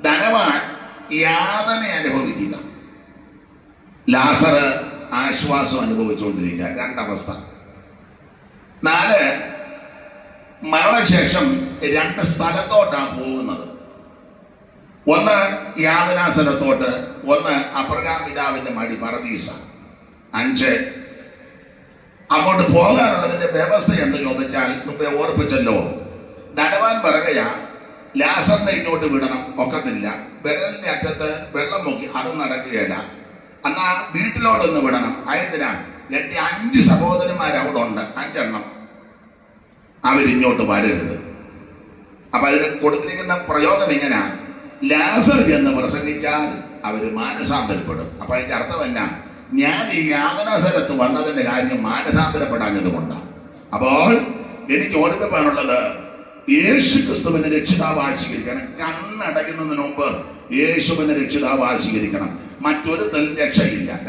ധനവാൻ യാതന അനുഭവിക്കുക, ലാസർ ആശ്വാസം അനുഭവിച്ചുകൊണ്ടിരിക്കുക. രണ്ടവസ്ഥ. 4, മരണശേഷം 2 സ്ഥലത്തോട്ടാണ് പോകുന്നത്. ഒന്ന് യാതനാ സ്ഥലത്തോട്ട്, ഒന്ന് അബ്രഹാം പിതാവിന്റെ മടി പറുദീസ. 5, അങ്ങോട്ട് പോകാനുള്ളതിന്റെ വ്യവസ്ഥ എന്ന് ചോദിച്ചാൽ മുമ്പേ ഓർപ്പിച്ചല്ലോ, ധനവാൻ പറയുകയാ ലാസറിനെ ഇങ്ങോട്ട് വിടണം, ഒക്കത്തില്ല. വിരലിന്റെ അറ്റത്ത് വെള്ളം മുക്കി, അതും നടക്കുകയില്ല. എന്നാ വീട്ടിലോടൊന്ന് വിടണം. അതെന്തിനാ? എന്റെ 5 സഹോദരന്മാർ അവിടെ ഉണ്ട്, 5 എണ്ണം. അവരിങ്ങോട്ട് വരരുത്. അപ്പൊ അതിന് കൊടുത്തിരിക്കുന്ന പ്രയോഗം ഇങ്ങനെ, ലാസർ എന്ന് പ്രസംഗിച്ചാൽ അവര് മാനസാന്തരപ്പെടും. അപ്പൊ അതിന്റെ അർത്ഥം എന്നാ? ഞാൻ ഈ യാതനാ സ്ഥലത്ത് വന്നതിന്റെ കാര്യം മാനസാന്തരപ്പെടാഞ്ഞത് കൊണ്ടാണ്. അപ്പോൾ എനിക്ക് ഓർമ്മിപ്പാനുള്ളത്, യേശു ക്രിസ്തുവിനെ രക്ഷിതാവായി സ്വീകരിക്കണം. കണ്ണടയ്ക്കുന്നതിന് മുമ്പ് യേശുവിനെ രക്ഷിതാവായി സ്വീകരിക്കണം. മറ്റൊരു രക്ഷയില്ല.